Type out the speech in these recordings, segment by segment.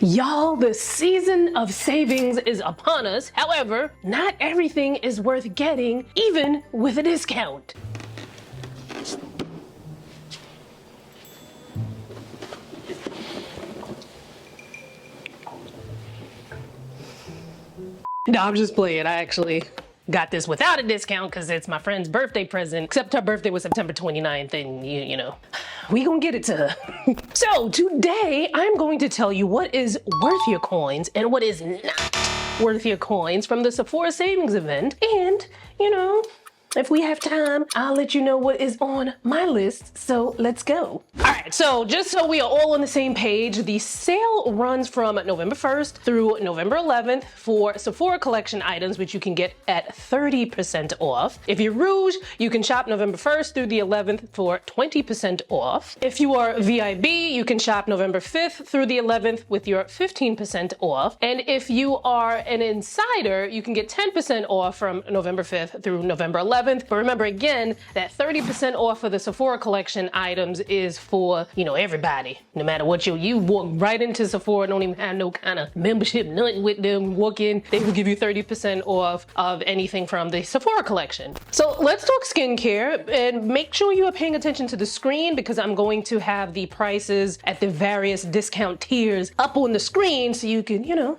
Y'all, the season of savings is upon us. However, not everything is worth getting, even with a discount. No, I'm just playing. I actually got this without a discount because it's my friend's birthday present, except her birthday was September 29th and you know, we gonna get it to her. So today I'm going to tell you what is worth your coins and what is not worth your coins from the Sephora Savings Event. And you know, if we have time, I'll let you know what is on my list, so let's go. All right, so just so we are all on the same page, the sale runs from November 1st through November 11th for Sephora collection items, which you can get at 30% off. If you're Rouge, you can shop November 1st through the 11th for 20% off. If you are VIB, you can shop November 5th through the 11th with your 15% off. And if you are an insider, you can get 10% off from November 5th through November 11th. But remember again, that 30% off for the Sephora collection items is for, you know, everybody. No matter what you walk right into Sephora, don't even have no kind of membership, nothing with them, walk in, they will give you 30% off of anything from the Sephora collection. So let's talk skincare and make sure you are paying attention to the screen because I'm going to have the prices at the various discount tiers up on the screen so you can, you know,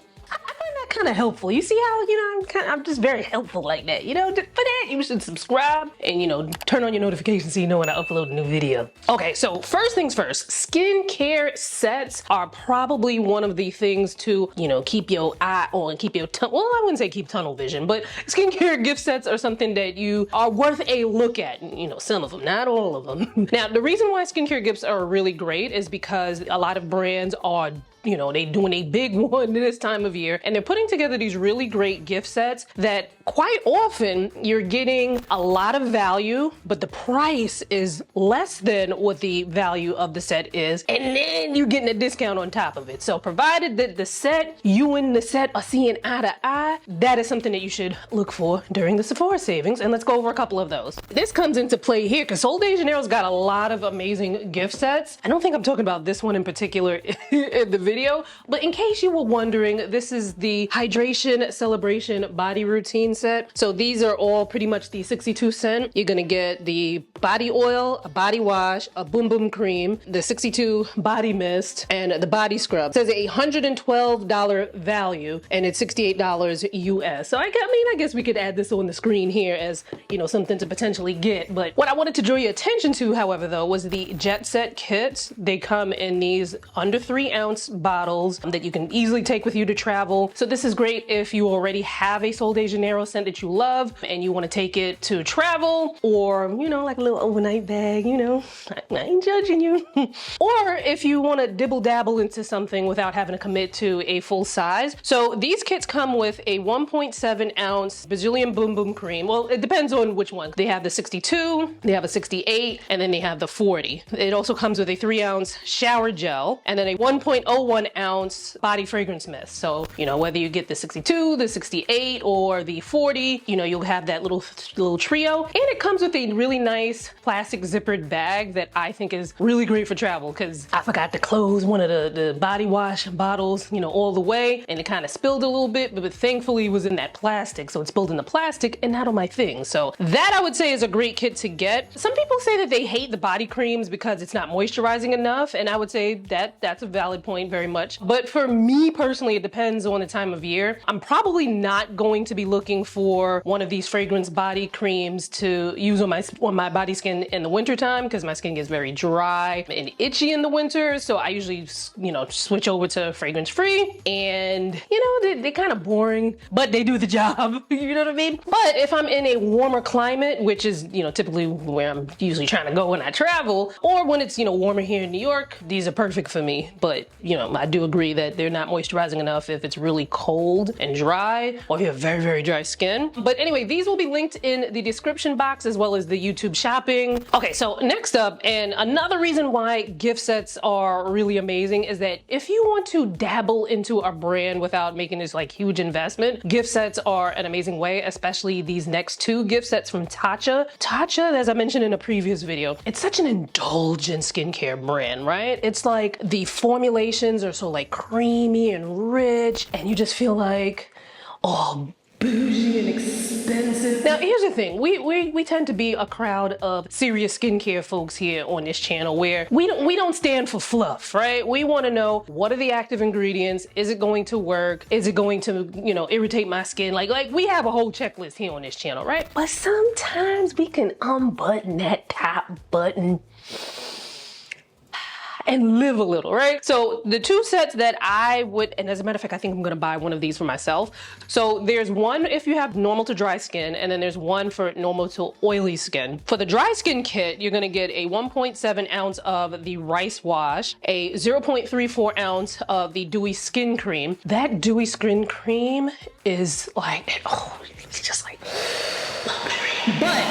kind of helpful. You see how, you know, I'm just very helpful like that. You know, for that, you should subscribe and, you know, turn on your notifications so you know when I upload a new video. Okay, so first things first, skincare sets are probably one of the things to, you know, keep your eye on, keep your, well, I wouldn't say keep tunnel vision, but skincare gift sets are something that you are worth a look at. You know, some of them, not all of them. Now, the reason why skincare gifts are really great is because a lot of brands are, you know, they doing a big one this time of year and they're putting together these really great gift sets that quite often you're getting a lot of value, but the price is less than what the value of the set is. And then you're getting a discount on top of it. So provided that the set, you and the set are seeing eye to eye, that is something that you should look for during the Sephora savings. And let's go over a couple of those. This comes into play here because Sol de Janeiro's got a lot of amazing gift sets. I don't think I'm talking about this one in particular in the video, but in case you were wondering, this is the Hydration Celebration Body Routine set. So these are all pretty much the 62 cent. You're gonna get the body oil, a body wash, a boom boom cream, the 62 body mist, and the body scrub. It says a $112 value and it's $68 US. So I guess we could add this on the screen here as, you know, something to potentially get. But what I wanted to draw your attention to, however, though, was the Jet Set kits. They come in these under 3-ounce bottles that you can easily take with you to travel. So this is great if you already have a Sol de Janeiro scent that you love and you want to take it to travel, or, you know, like a little overnight bag, you know, I ain't judging you. Or if you want to dibble dabble into something without having to commit to a full size. So these kits come with a 1.7 ounce Brazilian Boom Boom Cream. Well, it depends on which one. They have the 62, they have a 68, and then they have the 40. It also comes with a 3-ounce shower gel and then a 1.01 ounce body fragrance mist. So, you know, whether you get the 62, the 68, or the 40, you know, you'll have that little trio. And it comes with a really nice plastic zippered bag that I think is really great for travel because I forgot to close one of the body wash bottles, you know, all the way, and it kind of spilled a little bit, but thankfully it was in that plastic, so it spilled in the plastic and not on my thing. So that I would say is a great kit to get. Some people say that they hate the body creams because it's not moisturizing enough, and I would say that that's a valid point very much. But for me personally, it depends on the time of year. I'm probably not going to be looking for one of these fragrance body creams to use on my body skin in the winter time because my skin gets very dry and itchy in the winter. So I usually, you know, switch over to fragrance free, and you know, they're kind of boring, but they do the job. You know what I mean? But if I'm in a warmer climate, which is, you know, typically where I'm usually trying to go when I travel, or when it's, you know, warmer here in New York, these are perfect for me. But, you know, I do agree that they're not moisturizing enough if it's really cold cold and dry, or if you have very, very dry skin. But anyway, these will be linked in the description box as well as the YouTube shopping. Okay, so next up, and another reason why gift sets are really amazing is that if you want to dabble into a brand without making this like huge investment, gift sets are an amazing way, especially these next two gift sets from Tatcha. Tatcha, as I mentioned in a previous video, it's such an indulgent skincare brand, right? It's like the formulations are so like creamy and rich, and you just feel like, oh, bougie and expensive. Now here's the thing, we tend to be a crowd of serious skincare folks here on this channel where we don't stand for fluff, right? We want to know, what are the active ingredients? Is it going to work? Is it going to, you know, irritate my skin? Like we have a whole checklist here on this channel, right? But sometimes we can unbutton that top button and live a little, right? So the two sets that I would, and as a matter of fact, I think I'm gonna buy one of these for myself. So there's one if you have normal to dry skin, and then there's one for normal to oily skin. For the dry skin kit, you're gonna get a 1.7 ounce of the rice wash, a 0.34 ounce of the Dewy skin cream. That Dewy skin cream is like, oh, it's just like, but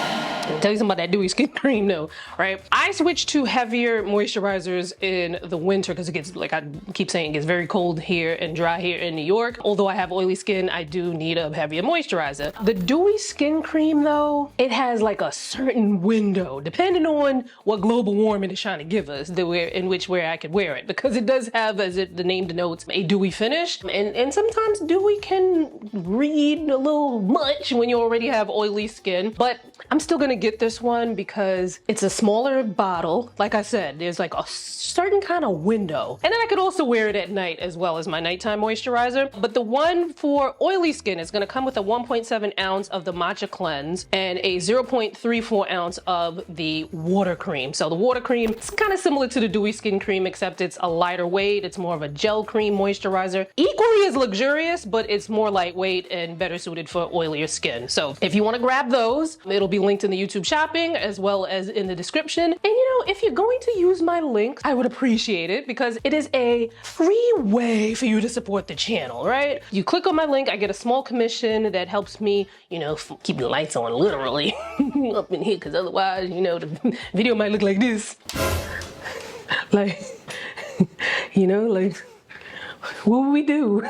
I'll tell you something about that Dewy skin cream though, right? I switched to heavier moisturizers in the winter because it gets, like I keep saying, it gets very cold here and dry here in New York. Although I have oily skin, I do need a heavier moisturizer. The Dewy skin cream though, it has like a certain window, depending on what global warming is trying to give us, in which way I could wear it, because it does have, as the name denotes, a dewy finish. And sometimes dewy can read a little much when you already have oily skin, but I'm still gonna get this one because it's a smaller bottle. Like I said, there's like a certain kind of window. And then I could also wear it at night as well as my nighttime moisturizer. But the one for oily skin is gonna come with a 1.7 ounce of the matcha cleanse and a 0.34 ounce of the water cream. So the water cream is kind of similar to the Dewy skin cream, except it's a lighter weight. It's more of a gel cream moisturizer. Equally as luxurious, but it's more lightweight and better suited for oilier skin. So if you want to grab those, it'll be linked in the YouTube shopping as well as in the description. And you know, if you're going to use my link, I would appreciate it because it is a free way for you to support the channel, right? You click on my link, I get a small commission that helps me, you know, keep the lights on literally up in here, because otherwise, you know, the video might look like this. Like, you know, like, what would we do?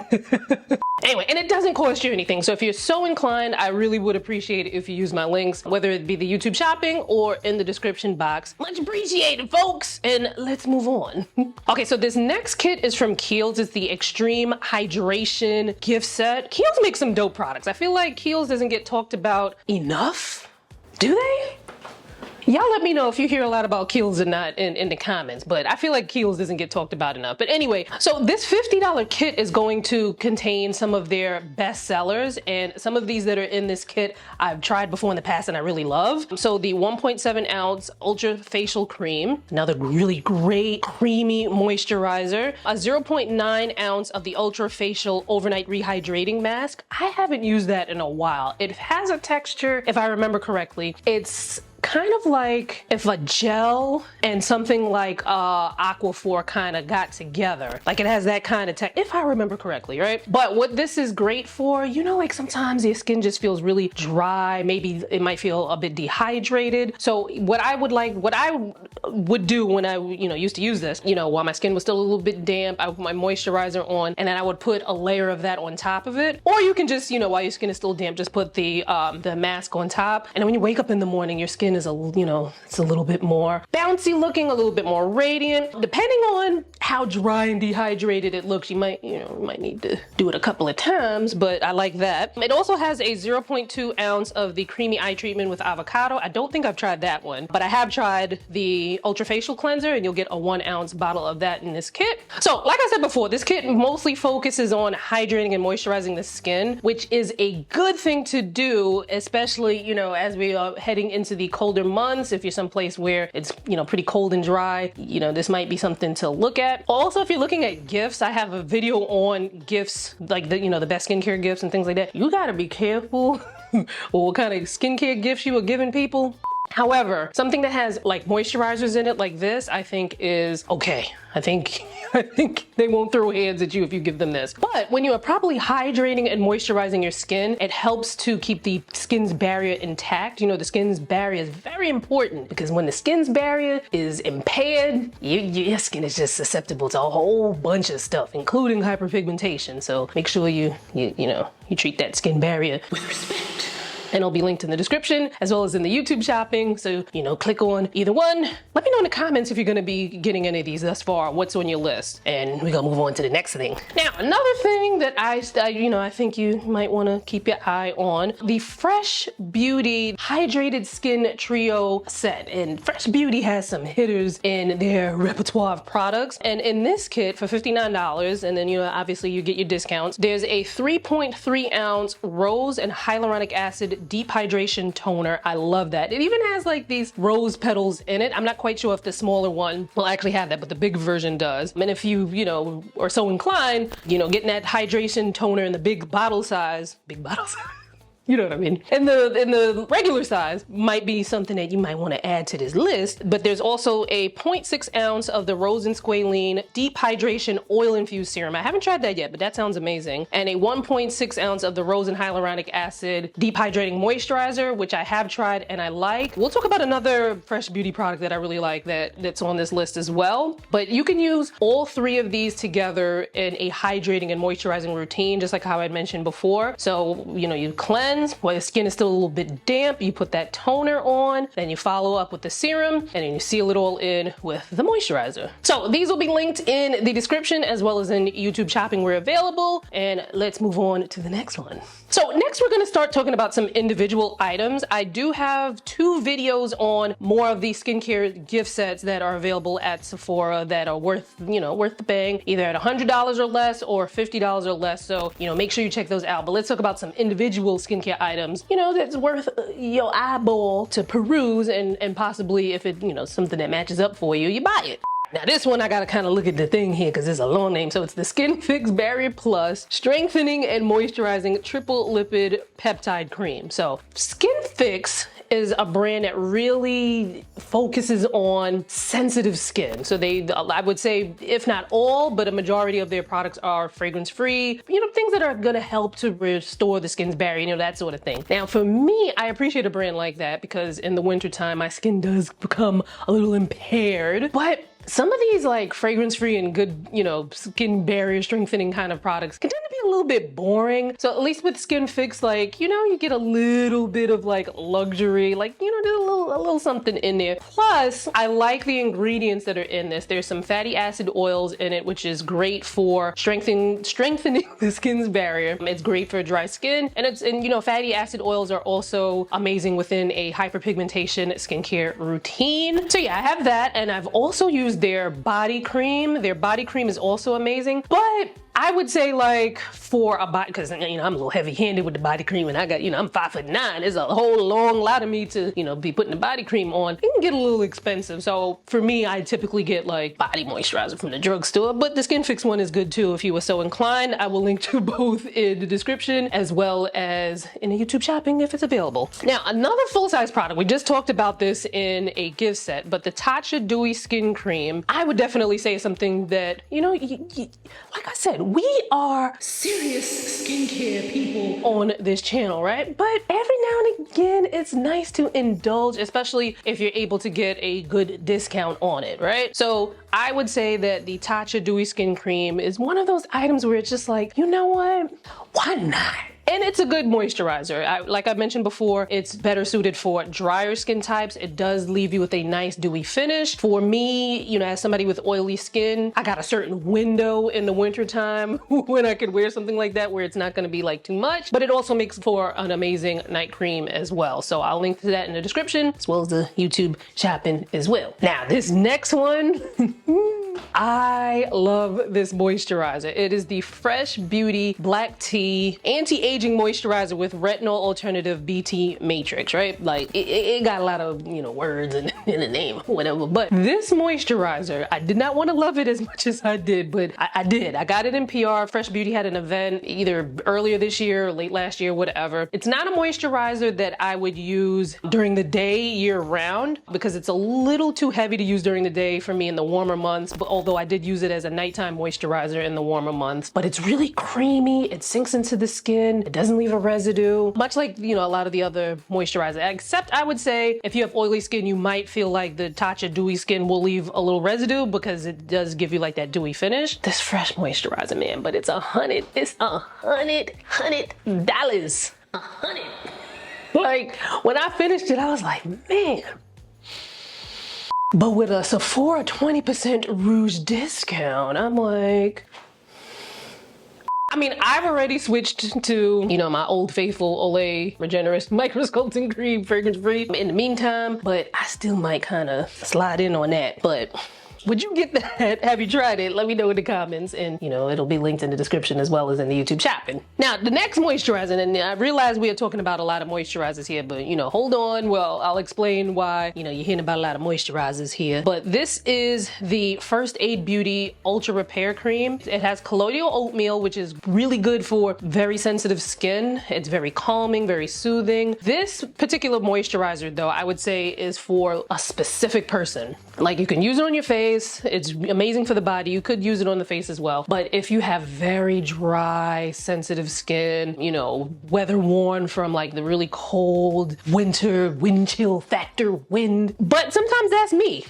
Anyway, and it doesn't cost you anything. So if you're so inclined, I really would appreciate it if you use my links, whether it be the YouTube shopping or in the description box. Much appreciated, folks. And let's move on. Okay, so this next kit is from Kiehl's. It's the Extreme Hydration gift set. Kiehl's makes some dope products. I feel like Kiehl's doesn't get talked about enough. Do they? Y'all let me know if you hear a lot about Kiehl's or not in the comments, but I feel like Kiehl's doesn't get talked about enough. But anyway, so this $50 kit is going to contain some of their best sellers, and some of these that are in this kit I've tried before in the past and I really love. So the 1.7 ounce Ultra Facial Cream, another really great creamy moisturizer, a 0.9 ounce of the Ultra Facial Overnight Rehydrating Mask. I haven't used that in a while. It has a texture, if I remember correctly, it's kind of like if a gel and something like Aquaphor kind of got together. Like it has that kind of if I remember correctly, right? But what this is great for, you know, like sometimes your skin just feels really dry. Maybe it might feel a bit dehydrated. So what I would do when I, you know, used to use this, you know, while my skin was still a little bit damp, I would put my moisturizer on, and then I would put a layer of that on top of it. Or you can just, you know, while your skin is still damp, just put the mask on top. And then when you wake up in the morning, your skin is you know, it's a little bit more bouncy looking, a little bit more radiant. Depending on how dry and dehydrated it looks, you might need to do it a couple of times, but I like that. It also has a 0.2 ounce of the creamy eye treatment with avocado. I don't think I've tried that one, but I have tried the Ultra Facial Cleanser, and you'll get a 1 ounce bottle of that in this kit. So like I said before, this kit mostly focuses on hydrating and moisturizing the skin, which is a good thing to do, especially, you know, as we are heading into the colder months. If you're someplace where it's, you know, pretty cold and dry, you know, this might be something to look at. Also, if you're looking at gifts, I have a video on gifts, like the, you know, the best skincare gifts and things like that. You gotta be careful or what kind of skincare gifts you are giving people. However, something that has like moisturizers in it like this, I think is okay. I think they won't throw hands at you if you give them this. But when you are properly hydrating and moisturizing your skin, it helps to keep the skin's barrier intact. You know, the skin's barrier is very important because when the skin's barrier is impaired, your skin is just susceptible to a whole bunch of stuff, including hyperpigmentation. So make sure you treat that skin barrier with respect. And it'll be linked in the description as well as in the YouTube shopping. So, click on either one. Let me know in the comments if you're gonna be getting any of these thus far, what's on your list. And we're gonna move on to the next thing. Now, another thing that I think you might wanna keep your eye on, the Fresh Beauty Hydrated Skin Trio set. And Fresh Beauty has some hitters in their repertoire of products. And in this kit for $59, and then obviously you get your discounts, there's a 3.3 ounce rose and hyaluronic acid deep hydration toner. I love that. It even has like these rose petals in it. I'm not quite sure if the smaller one will actually have that, but the big version does. And if you are so inclined, getting that hydration toner in the big bottle size, you know what I mean? And the regular size might be something that you might want to add to this list, but there's also a 0.6 ounce of the Rose and Squalane Deep Hydration Oil Infused Serum. I haven't tried that yet, but that sounds amazing. And a 1.6 ounce of the Rose and Hyaluronic Acid Deep Hydrating Moisturizer, which I have tried and I like. We'll talk about another Fresh Beauty product that I really like that's on this list as well. But you can use all three of these together in a hydrating and moisturizing routine, just like how I mentioned before. So, you cleanse while your skin is still a little bit damp, you put that toner on, then you follow up with the serum, and then you seal it all in with the moisturizer. So these will be linked in the description as well as in YouTube shopping where available. And let's move on to the next one. So next we're going to start talking about some individual items. I do have 2 videos on more of the skincare gift sets that are available at Sephora that are worth the bang, either at $100 or less or $50 or less. So, make sure you check those out. But let's talk about some individual skincare items, that's worth your eyeball to peruse and possibly if it, something that matches up for you, you buy it. Now this one I gotta kind of look at the thing here because it's a long name. So it's the Skinfix Barrier Plus Strengthening and Moisturizing Triple Lipid Peptide Cream. So Skinfix is a brand that really focuses on sensitive skin. So I would say, if not all, but a majority of their products are fragrance free, things that are gonna help to restore the skin's barrier, that sort of thing. Now for me, I appreciate a brand like that because in the wintertime, my skin does become a little impaired, but some of these like fragrance free and good, skin barrier strengthening kind of products can tend to be a little bit boring. So at least with Skinfix, you get a little bit of like luxury, there's a little something in there. Plus, I like the ingredients that are in this. There's some fatty acid oils in it, which is great for strengthening the skin's barrier. It's great for dry skin, and fatty acid oils are also amazing within a hyperpigmentation skincare routine. So yeah, I have that, and I've also used their body cream. Their body cream is also amazing, but I would say for a body, because I'm a little heavy-handed with the body cream, and I got I'm 5'9". There's a whole long lot of me to be putting the body cream on. It can get a little expensive, so for me, I typically get body moisturizer from the drugstore. But the Skinfix one is good too if you were so inclined. I will link to both in the description as well as in the YouTube shopping if it's available. Now another full-size product. We just talked about this in a gift set, but the Tatcha Dewy Skin Cream, I would definitely say is something that like I said, we are serious skincare people on this channel, right? But every now and again, it's nice to indulge, especially if you're able to get a good discount on it, right? So I would say that the Tatcha Dewy Skin Cream is one of those items where it's just like, you know what? Why not? And it's a good moisturizer. Like I mentioned before, it's better suited for drier skin types. It does leave you with a nice dewy finish. For me, as somebody with oily skin, I got a certain window in the winter time when I could wear something like that where it's not gonna be too much, but it also makes for an amazing night cream as well. So I'll link to that in the description as well as the YouTube shopping as well. Now this next one, I love this moisturizer. It is the Fresh Beauty Black Tea Anti-Aging Moisturizer with Retinol-Alternative BT Matrix, right? Like, it got a lot of, you know, words in the name, whatever. But this moisturizer, I did not want to love it as much as I did, but I did. I got it in PR. Fresh Beauty had an event either earlier this year or late last year, whatever. It's not a moisturizer that I would use during the day year round because it's a little too heavy to use during the day for me in the warmer months, but although I did use it as a nighttime moisturizer in the warmer months. But it's really creamy, it sinks into the skin, it doesn't leave a residue, much like, you know, a lot of the other moisturizers. Except I would say if you have oily skin, you might feel like the Tatcha Dewy skin will leave a little residue because it does give you like that dewy finish. This Fresh moisturizer, man, but it's $100. Like, when I finished it, I was like, man. But with a Sephora 20% Rouge discount, I'm like, I mean, I've already switched to, you know, my old faithful Olay Regenerist Micro Sculpting Cream, fragrance free in the meantime, but I still might kind of slide in on that. But would you get that? Have you tried it? Let me know in the comments, and you know, it'll be linked in the description as well as in the YouTube shopping. Now, the next moisturizer, and I realize we are talking about a lot of moisturizers here, but you know, hold on. Well, I'll explain why, you know, you're hearing about a lot of moisturizers here. But this is the First Aid Beauty Ultra Repair Cream. It has colloidal oatmeal, which is really good for very sensitive skin. It's very calming, very soothing. This particular moisturizer, though, I would say is for a specific person. Like, you can use it on your face. It's amazing for the body. You could use it on the face as well. But if you have very dry, sensitive skin, you know, weather worn from like the really cold winter, wind chill factor wind. But sometimes that's me.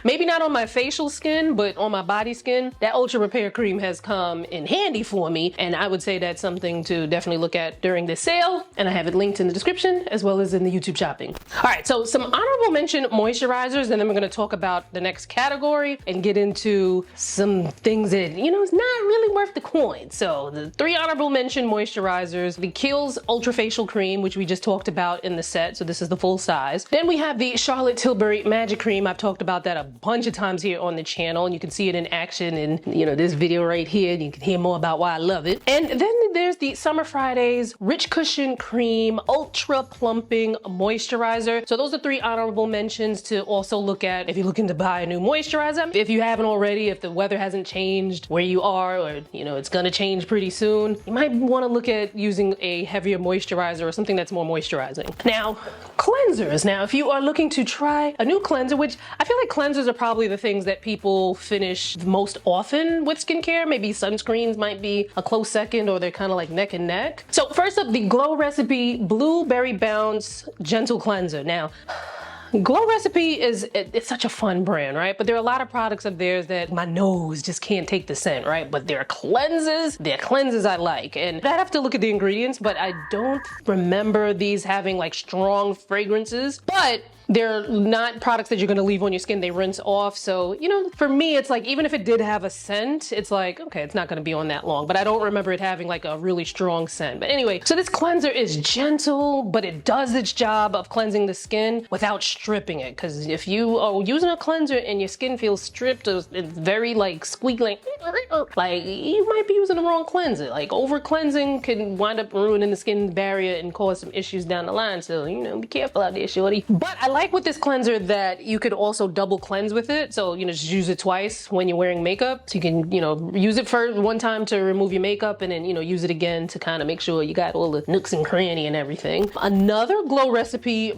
Maybe not on my facial skin, but on my body skin, that Ultra Repair Cream has come in handy for me. And I would say that's something to definitely look at during this sale. And I have it linked in the description as well as in the YouTube shopping. All right, so some honorable mention moisturizers, and then we're gonna talk about the next category and get into some things that, you know, it's not really worth the coin. So the 3 honorable mention moisturizers: the Kiehl's Ultra Facial Cream, which we just talked about in the set. So this is the full size. Then we have the Charlotte Tilbury Magic Cream. I've talked about that a bunch of times here on the channel, and you can see it in action in, you know, this video right here. You can hear more about why I love it. And then there's the Summer Fridays Rich Cushion Cream Ultra Plumping Moisturizer. So those are 3 honorable mentions to also look at if you're looking to buy a new moisturizer. If you haven't already, if the weather hasn't changed where you are, or you know, it's gonna change pretty soon, you might want to look at using a heavier moisturizer or something that's more moisturizing. Now, cleansers. Now, if you are looking to try a new cleanser, which I feel like cleansers are probably the things that people finish the most often with skincare. Maybe sunscreens might be a close second, or they're kind of like neck and neck. So first up, the Glow Recipe Blueberry Bounce Gentle Cleanser. Now, Glow Recipe it's such a fun brand, right? But there are a lot of products of theirs that my nose just can't take the scent, right? But they're cleanses I like. And I'd have to look at the ingredients, but I don't remember these having like strong fragrances. But they're not products that you're gonna leave on your skin. They rinse off. So, you know, for me, it's like, even if it did have a scent, it's like, okay, it's not gonna be on that long. But I don't remember it having like a really strong scent. But anyway, so this cleanser is gentle, but it does its job of cleansing the skin without stripping it. Because if you are using a cleanser and your skin feels stripped, it's very like squeaky, like you might be using the wrong cleanser. Like, over cleansing can wind up ruining the skin barrier and cause some issues down the line. So, you know, be careful out there, shorty. But I like with this cleanser that you could also double cleanse with it. So, you know, just use it twice when you're wearing makeup. So you can, you know, use it for one time to remove your makeup, and then, you know, use it again to kind of make sure you got all the nooks and cranny and everything. Another Glow Recipe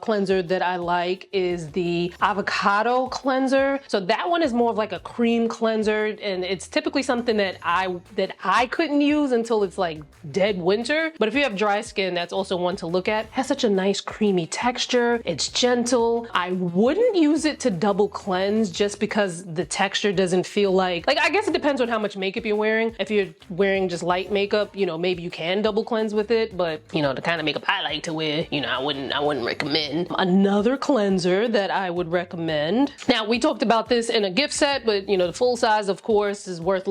cleanser that I like is the Avocado cleanser. So that one is more of like a cream cleanser, and it's typically something that I couldn't use until it's like dead winter. But if you have dry skin, that's also one to look at. It has such a nice creamy texture. It's gentle. I wouldn't use it to double cleanse just because the texture doesn't feel like I guess it depends on how much makeup you're wearing. If you're wearing just light makeup, you know, maybe you can double cleanse with it, but you know, the kind of makeup I like to wear, you know, I wouldn't recommend. Another cleanser that I would recommend. Now, we talked about this in a gift set, but you know, the full size, of course, is worth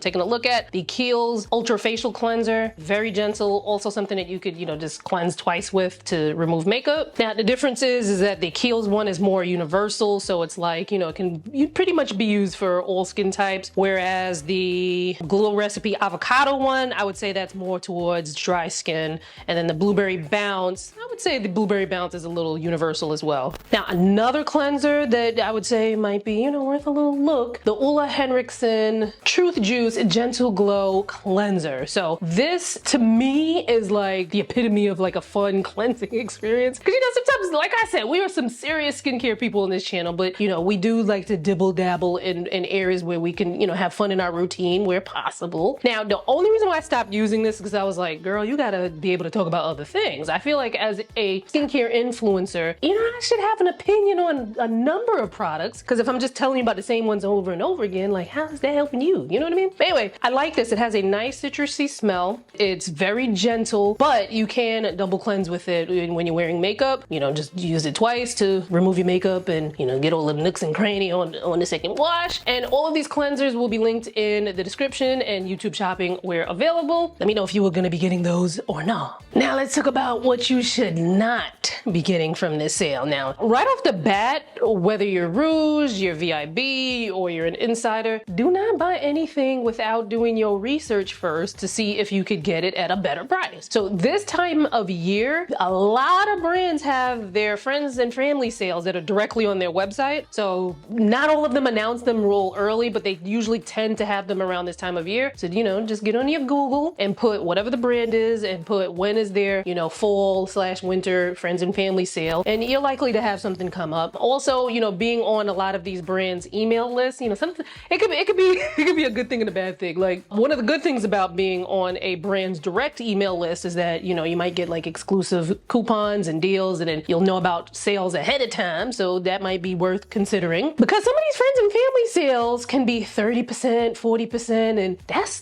taking a look at. The Kiehl's Ultra Facial Cleanser, very gentle, also something that you could, you know, just cleanse twice with to remove makeup. Now, the difference is is that the Kiehl's one is more universal, so it's like, you know, it can pretty much be used for all skin types, whereas the Glow Recipe Avocado one, I would say that's more towards dry skin, and then the Blueberry Bounce, I would say the Blueberry Bounce is a little universal as well. Now, another cleanser that I would say might be, you know, worth a little look, the Ulla Henriksen Truth Juice Gentle Glow Cleanser. So this, to me, is like the epitome of like a fun cleansing experience. Because, you know, sometimes, like I said, we are some serious skincare people on this channel, but, you know, we do like to dibble dabble in areas where we can, you know, have fun in our routine where possible. Now, the only reason why I stopped using this is because I was like, girl, you gotta be able to talk about other things. I feel like as a skincare influencer, you know, I should have an opinion on a number of products, because if I'm just telling you about the same ones over and over again, like, how is that helping you? You know what I mean? But anyway, I like this. It has a nice citrusy smell. It's very gentle, but you can double cleanse with it when you're wearing makeup. You know, just use it twice to remove your makeup and, you know, get all the nooks and cranny on the second wash. And all of these cleansers will be linked in the description and YouTube shopping where available. Let me know if you were going to be getting those or not. Now let's talk about what you should not be getting from this sale. Now, right off the bat, whether you're Rouge, you're VIB, or you're an insider, do not buy anything without doing your research first to see if you could get it at a better price. So this time of year, a lot of brands have their friends and family sales that are directly on their website. So not all of them announce them real early, but they usually tend to have them around this time of year. So, you know, just get on your Google and put whatever the brand is and put when is their, you know, fall/winter friends and family sale, and you're likely to have something come up. Also, you know, being on a lot of these brands' email lists, you know, something it could be a good thing and a bad thing. Like, one of the good things about being on a brand's direct email list is that, you know, you might get like exclusive coupons and deals, and then you'll know about sales ahead of time. So that might be worth considering, because some of these friends and family sales can be 30%, 40%, and that's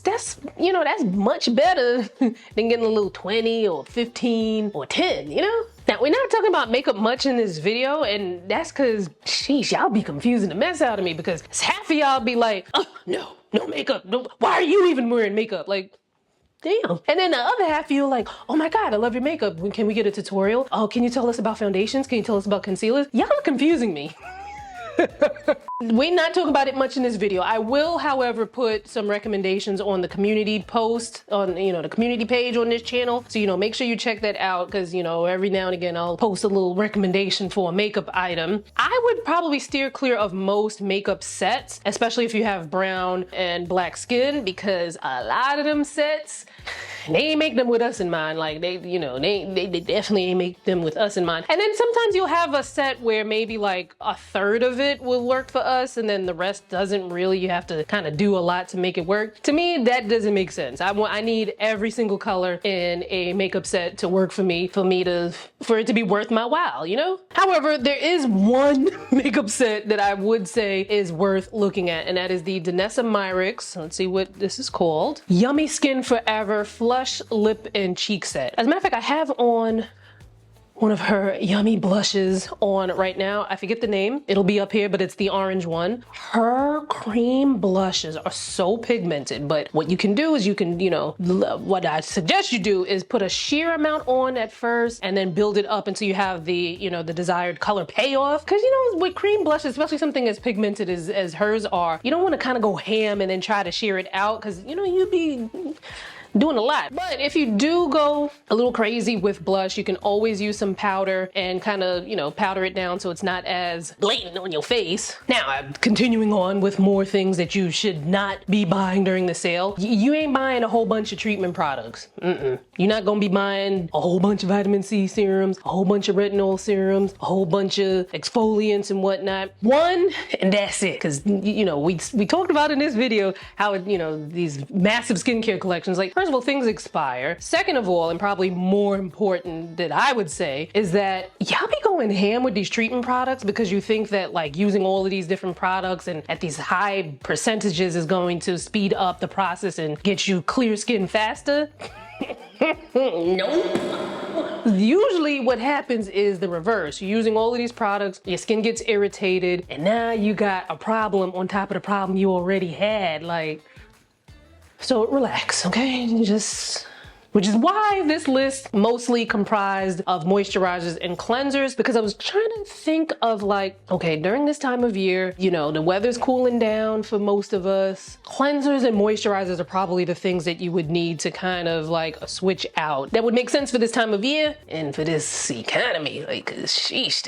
you know, that's much better than getting a little 20 or 15 or 10, you know? Now, we're not talking about makeup much in this video, and that's because, sheesh, y'all be confusing the mess out of me, because half of y'all be like, oh, no makeup. No, why are you even wearing makeup? Like, damn. And then the other half of you are like, oh my God, I love your makeup. Can we get a tutorial? Oh, can you tell us about foundations? Can you tell us about concealers? Y'all are confusing me. We're not talking about it much in this video. I will, however, put some recommendations on the community post on, you know, the community page on this channel. So, you know, make sure you check that out, because, you know, every now and again I'll post a little recommendation for a makeup item. I would probably steer clear of most makeup sets, especially if you have brown and black skin, because a lot of them sets, they ain't make them with us in mind. Like, they, you know, they definitely ain't make them with us in mind. And then sometimes you'll have a set where maybe like a third of it will work for us, and then the rest doesn't really. You have to kind of do a lot to make it work. To me, that doesn't make sense. I need every single color in a makeup set to work for me, for it to be worth my while, you know? However, there is one makeup set that I would say is worth looking at, and that is the Danessa Myricks. Let's see what this is called. Yummy Skin Forever Flush Lip and Cheek Set. As a matter of fact, I have on one of her yummy blushes on right now. I forget the name. It'll be up here, but it's the orange one. Her cream blushes are so pigmented, but what you can do is you can, you know, what I suggest you do is put a sheer amount on at first and then build it up until you have the, you know, the desired color payoff. Because, you know, with cream blushes, especially something as pigmented as hers are, you don't want to kind of go ham and then try to sheer it out, because, you know, you'd be doing a lot. But if you do go a little crazy with blush, you can always use some powder and kind of, you know, powder it down so it's not as blatant on your face. Now, I'm continuing on with more things that you should not be buying during the sale. You ain't buying a whole bunch of treatment products. You're not gonna be buying a whole bunch of vitamin C serums, a whole bunch of retinol serums, a whole bunch of exfoliants and whatnot. One, and that's it. Because, you know, we talked about in this video how, you know, these massive skincare collections, like, first of all, things expire. Second of all, and probably more important that I would say, is that y'all be going ham with these treatment products because you think that like using all of these different products and at these high percentages is going to speed up the process and get you clear skin faster. Nope. Usually what happens is the reverse. You're using all of these products, your skin gets irritated, and now you got a problem on top of the problem you already had. Like, so relax, okay? Just which is why this list mostly comprised of moisturizers and cleansers, because I was trying to think of like, okay, during this time of year, you know, the weather's cooling down for most of us. Cleansers and moisturizers are probably the things that you would need to kind of like switch out. That would make sense for this time of year and for this economy. Like, sheesh,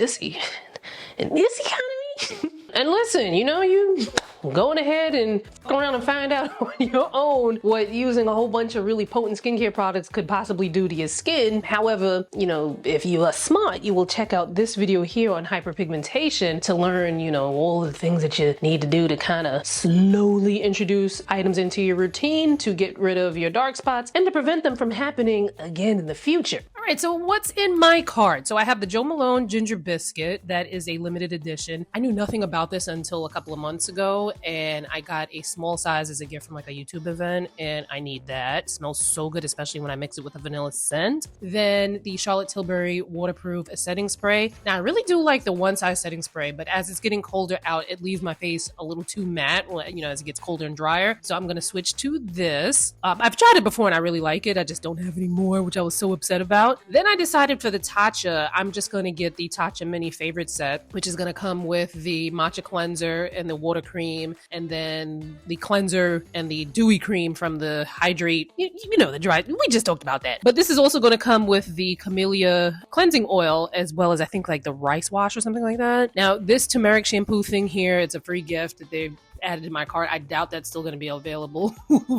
in this economy? And listen, you know, you going ahead and fuck around and find out on your own what using a whole bunch of really potent skincare products could possibly do to your skin. However, you know, if you are smart, you will check out this video here on hyperpigmentation to learn, you know, all the things that you need to do to kind of slowly introduce items into your routine to get rid of your dark spots and to prevent them from happening again in the future. All right, so what's in my cart? So I have the Jo Malone Ginger Biscuit. That is a limited edition. I knew nothing about this until a couple of months ago, and I got a small size as a gift from like a YouTube event, and I need that. It smells so good, especially when I mix it with a vanilla scent. Then the Charlotte Tilbury Waterproof Setting Spray. Now, I really do like the one size setting spray, but as it's getting colder out, it leaves my face a little too matte, you know, as it gets colder and drier. So I'm gonna switch to this. I've tried it before and I really like it. I just don't have any more, which I was so upset about. Then I decided for the Tatcha, I'm just gonna get the Tatcha Mini Favorite Set, which is gonna come with the matcha cleanser and the water cream, and then the cleanser and the dewy cream from the Hydrate. You know, the dry, we just talked about that. But this is also gonna come with the Camellia cleansing oil, as well as I think like the rice wash or something like that. Now, this turmeric shampoo thing here, it's a free gift that they've added to my cart. I doubt that's still going to be available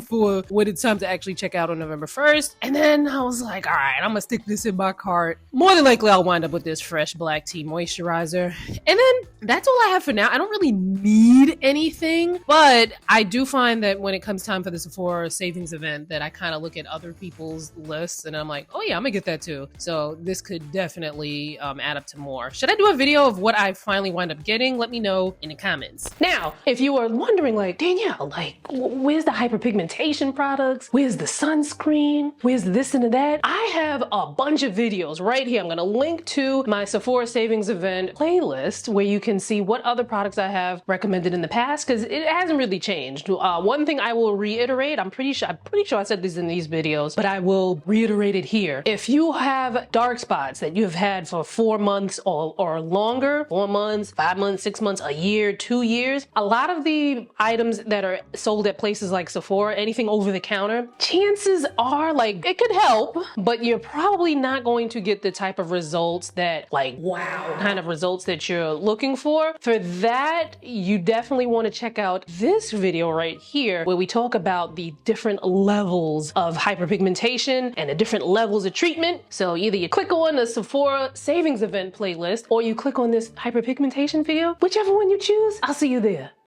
for when it's time to actually check out on November 1st. And then I was like, all right, I'm gonna stick this in my cart. More than likely I'll wind up with this fresh black tea moisturizer. And then that's all I have for now. I don't really need anything, but I do find that when it comes time for the Sephora Savings Event that I kind of look at other people's lists and I'm like, oh yeah, I'm gonna get that too. So this could definitely add up to more. Should I do a video of what I finally wind up getting? Let me know in the comments. Now, if you are wondering like, Danielle, like, where's the hyperpigmentation products? Where's the sunscreen? Where's this and that? I have a bunch of videos right here. I'm gonna link to my Sephora Savings Event playlist where you can see what other products I have recommended in the past, because it hasn't really changed. One thing I will reiterate, I'm pretty sure I said this in these videos, but I will reiterate it here. If you have dark spots that you've had for 4 months or longer, 4 months, 5 months, 6 months, a year, 2 years, a lot of the items that are sold at places like Sephora, anything over the counter, chances are like it could help, but you're probably not going to get the type of results that like wow kind of results that you're looking for. For that, you definitely want to check out this video right here where we talk about the different levels of hyperpigmentation and the different levels of treatment. So either you click on the Sephora Savings Event playlist or you click on this hyperpigmentation video, whichever one you choose. I'll see you there.